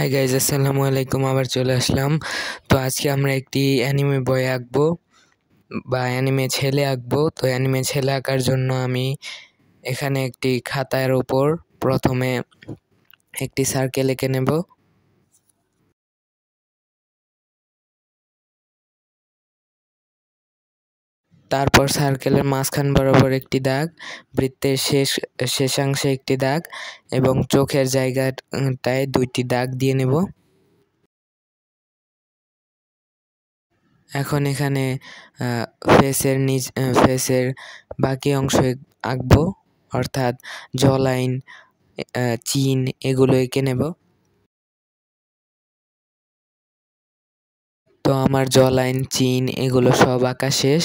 Hi guys, আসসালামু আলাইকুম। আবার চলে আসলাম। তো আজকে আমরা একটি অ্যানিমে বই আঁকবো বা অ্যানিমে ছেলে আঁকবো। তো অ্যানিমে ছেলে আঁকার জন্য আমি এখানে একটি খাতার উপর প্রথমে একটি সার্কেল এঁকে নেব। তারপর সার্কেলের মাঝখান বরাবর একটি দাগ, বৃত্তের শেষাংশে একটি দাগ এবং চোখের জায়গাটায় দুইটি দাগ দিয়ে নেব। এখন এখানে ফেসের বাকি অংশ আঁকবো, অর্থাৎ জ লাইন, চিন এগুলো এঁকে নেব। তো আমার জ লাইন, চিন এগুলো সব আঁকা শেষ।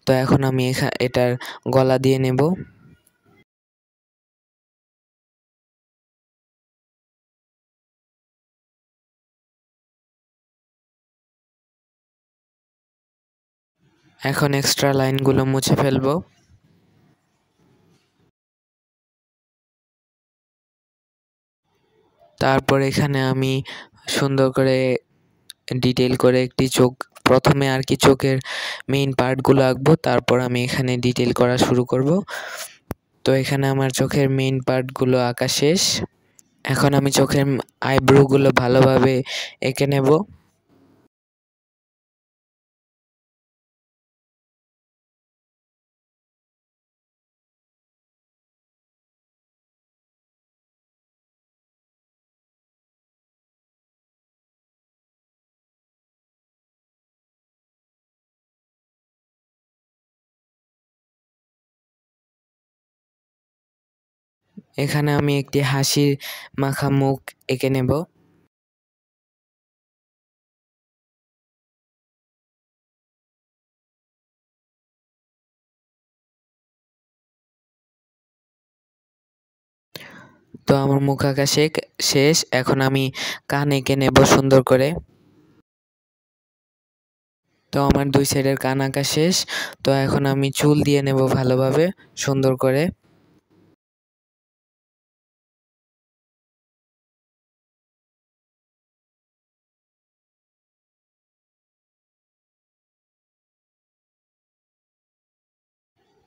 তো এখন আমি এটার গলা দিয়ে নেব। এখন এক্সট্রা লাইনগুলো মুছে ফেলবো। তারপর এখানে আমি সুন্দর করে ডিটেল করে একটি চোখ, প্রথমে আর কি চোখের মেইন পার্টগুলো আঁকবো, তারপর আমি এখানে ডিটেল করা শুরু করব। তো এখানে আমার চোখের মেইন পার্টগুলো আঁকা শেষ। এখন আমি চোখের আইব্রোগুলো ভালোভাবে এঁকে নেব। এখানে আমি একটি হাসির মাখা মুখ এঁকে নেব। তো আমার মুখ আঁকা শেষ। এখন আমি কান এঁকে নেব সুন্দর করে। তো আমার দুই সাইডের কান আঁকা শেষ। তো এখন আমি চুল দিয়ে নেব ভালোভাবে সুন্দর করে।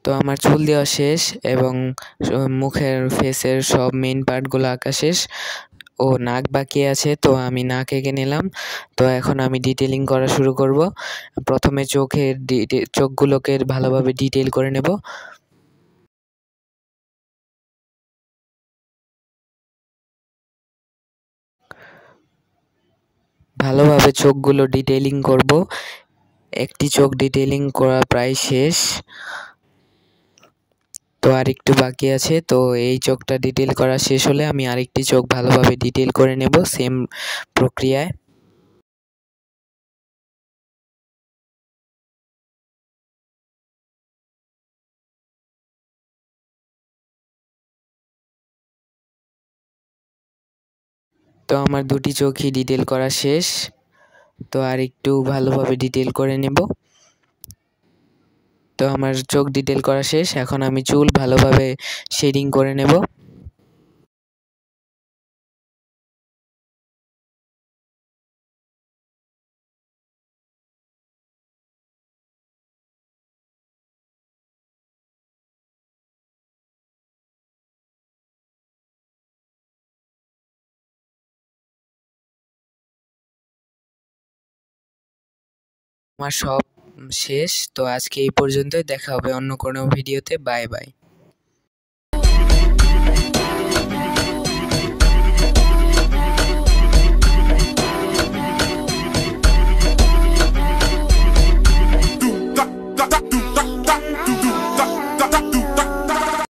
তো আমার চুল দেওয়া শেষ এবং ফেসের সব মেইন পার্টগুলো আঁকা শেষ। ও নাক বাকি আছে, তো আমি নাক এঁকে নিলাম। তো এখন আমি ডিটেলিং করা শুরু করব। প্রথমে চোখগুলোকে ভালোভাবে ডিটেল করে নেব। ভালোভাবে চোখগুলো ডিটেলিং করব। একটি চোখ ডিটেলিং করা প্রায় শেষ। তো আরেকটু বাকি আছে। তো এই চোখটা ডিটেল করা শেষ হলে আমি আরেকটি চোখ ভালোভাবে ডিটেল করে নেব সেম প্রক্রিয়ায়। তো আমার দুটি চোখই ডিটেল করা শেষ। তো আর একটু ভালোভাবে ডিটেল করে নেব। তো আমার চোখ ডিটেল করা শেষ। এখন আমি চুল ভালোভাবে শেডিং করে নেব। আমার সব শেষ। তো আজকে এই পর্যন্তই, দেখা হবে অন্য কোনো ভিডিওতে। Bye bye.